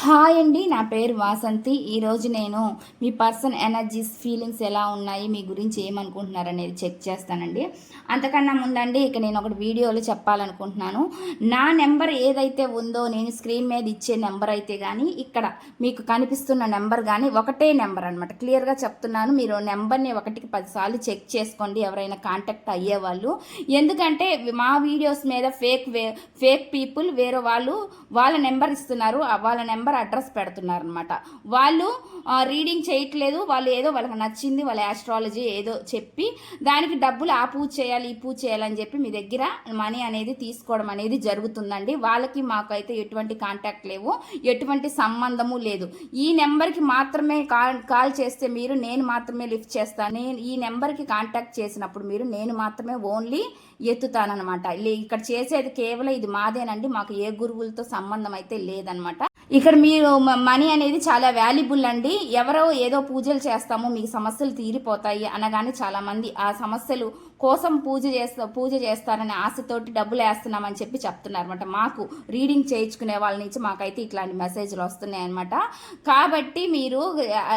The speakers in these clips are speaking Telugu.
హాయ్ అండి, నా పేరు వాసంతి. ఈరోజు నేను మీ పర్సన్ ఎనర్జీస్ ఫీలింగ్స్ ఎలా ఉన్నాయి, మీ గురించి ఏమనుకుంటున్నారు అనేది చెక్ చేస్తానండి. అంతకన్నా ముందండి ఇక నేను ఒకటి వీడియోలో చెప్పాలనుకుంటున్నాను. నా నెంబర్ ఏదైతే ఉందో, నేను స్క్రీన్ మీద ఇచ్చే నెంబర్ అయితే కానీ, ఇక్కడ మీకు కనిపిస్తున్న నెంబర్ కానీ ఒకటే నెంబర్ అనమాట. క్లియర్గా చెప్తున్నాను, మీరు నెంబర్ని 1కి 10 సార్లు చెక్ చేసుకోండి ఎవరైనా కాంటాక్ట్ అయ్యేవాళ్ళు. ఎందుకంటే మా వీడియోస్ మీద ఫేక్ పీపుల్ వేరే వాళ్ళు వాళ్ళ నెంబర్ ఇస్తున్నారు, వాళ్ళ నెంబర్ అడ్రస్ పెడుతున్నారు అనమాట. వాళ్ళు రీడింగ్ చేయట్లేదు, వాళ్ళు ఏదో వాళ్ళకి నచ్చింది వాళ్ళ ఆస్ట్రాలజీ ఏదో చెప్పి దానికి డబ్బులు ఆ పూజ చేయాలి ఈ పూజ చేయాలని చెప్పి మీ దగ్గర మనీ అనేది తీసుకోవడం అనేది జరుగుతుందండి. వాళ్ళకి మాకైతే ఎటువంటి కాంటాక్ట్ లేవు, ఎటువంటి సంబంధము లేదు. ఈ నెంబర్కి మాత్రమే కాల్ చేస్తే మీరు నేను మాత్రమే లిఫ్ట్ చేస్తాను. నేను ఈ నెంబర్కి కాంటాక్ట్ చేసినప్పుడు మీరు నేను మాత్రమే ఓన్లీ ఎత్తుతానమాట. ఇక్కడ చేసేది కేవలం ఇది మాదేనండి, మాకు ఏ గురువులతో సంబంధం అయితే లేదనమాట. ఇక్కడ మీరు మనీ అనేది చాలా వాల్యుబుల్ అండి. ఎవరో ఏదో పూజలు చేస్తాము మీకు సమస్యలు తీరిపోతాయి అనగానే చాలామంది ఆ సమస్యలు కోసం పూజ చేస్తారనే ఆశతోటి డబ్బులు వేస్తున్నామని చెప్పి చెప్తున్నారు అనమాట. మాకు రీడింగ్ చేయించుకునే వాళ్ళ నుంచి మాకైతే ఇట్లాంటి మెసేజ్లు వస్తున్నాయి అనమాట. కాబట్టి మీరు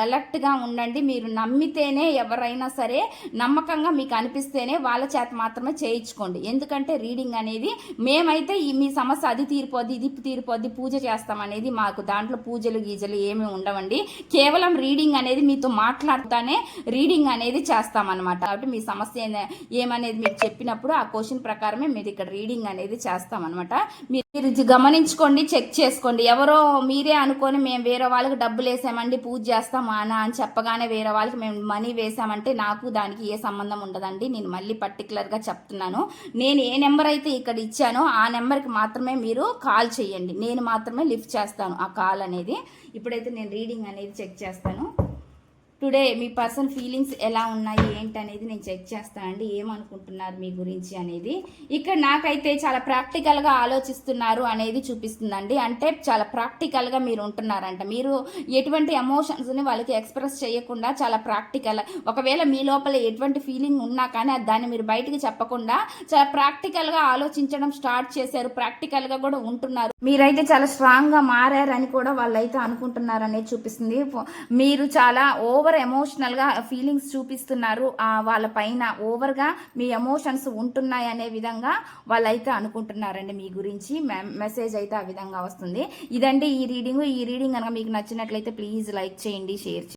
అలర్ట్గా ఉండండి. మీరు నమ్మితేనే, ఎవరైనా సరే నమ్మకంగా మీకు అనిపిస్తేనే వాళ్ళ చేత మాత్రమే చేయించుకోండి. ఎందుకంటే రీడింగ్ అనేది మేమైతే మీ సమస్య అది తీరిపోద్ది ఇది తీరిపోద్ది పూజ చేస్తామనేది మాకు దాంట్లో పూజలు గీజలు ఏమీ ఉండవండి. కేవలం రీడింగ్ అనేది మీతో మాట్లాడుతానే రీడింగ్ అనేది చేస్తామన్నమాట. కాబట్టి మీ సమస్య ఏమనేది మీకు చెప్పినప్పుడు ఆ క్వశ్చన్ ప్రకారమే మీరు ఇక్కడ రీడింగ్ అనేది చేస్తామన్నమాట. మీరు గమనించుకోండి, చెక్ చేసుకోండి. ఎవరో మీరే అనుకొని మేము వేరే వాళ్ళకి డబ్బులు వేసామండి పూజ చేస్తాం అని చెప్పగానే వేరే వాళ్ళకి మేము మనీ వేసామంటే నాకు దానికి ఏ సంబంధం ఉండదండి. నేను మళ్ళీ పర్టికులర్గా చెప్తున్నాను. నేను ఏ నెంబర్ అయితే ఇక్కడ ఇచ్చానో ఆ నెంబర్కి మాత్రమే మీరు కాల్ చేయండి, నేను మాత్రమే లిఫ్ట్ చేస్తాను ఆ కాల్ అనేది. ఇప్పుడైతే నేను రీడింగ్ అనేది చెక్ చేస్తాను. టుడే మీ పర్సన్ ఫీలింగ్స్ ఎలా ఉన్నాయి ఏంటనేది నేను చెక్ చేస్తానండి. ఏమనుకుంటున్నారు మీ గురించి అనేది. ఇక్కడ నాకైతే చాలా ప్రాక్టికల్గా ఆలోచిస్తున్నారు అనేది చూపిస్తుందండి. అంటే చాలా ప్రాక్టికల్గా మీరు ఉంటున్నారంట. మీరు ఎటువంటి ఎమోషన్స్ని వాళ్ళకి ఎక్స్ప్రెస్ చేయకుండా చాలా ప్రాక్టికల్, ఒకవేళ మీ లోపల ఎటువంటి ఫీలింగ్ ఉన్నా కానీ దాన్ని మీరు బయటికి చెప్పకుండా చాలా ప్రాక్టికల్గా ఆలోచించడం స్టార్ట్ చేశారు. ప్రాక్టికల్గా కూడా ఉంటున్నారు. మీరైతే చాలా స్ట్రాంగ్గా మారారని కూడా వాళ్ళైతే అనుకుంటున్నారు అనేది చూపిస్తుంది. మీరు చాలా ఎమోషనల్గా ఫీలింగ్స్ చూపిస్తున్నారు వాళ్ళ పైన. ఓవర్గా మీ ఎమోషన్స్ ఉంటున్నాయి అనే విధంగా వాళ్ళైతే అనుకుంటున్నారండి మీ గురించి. మెసేజ్ అయితే ఆ విధంగా వస్తుంది. ఇదండి ఈ రీడింగ్ కనుక మీకు నచ్చినట్లయితే ప్లీజ్ లైక్ చేయండి, షేర్ చేయండి.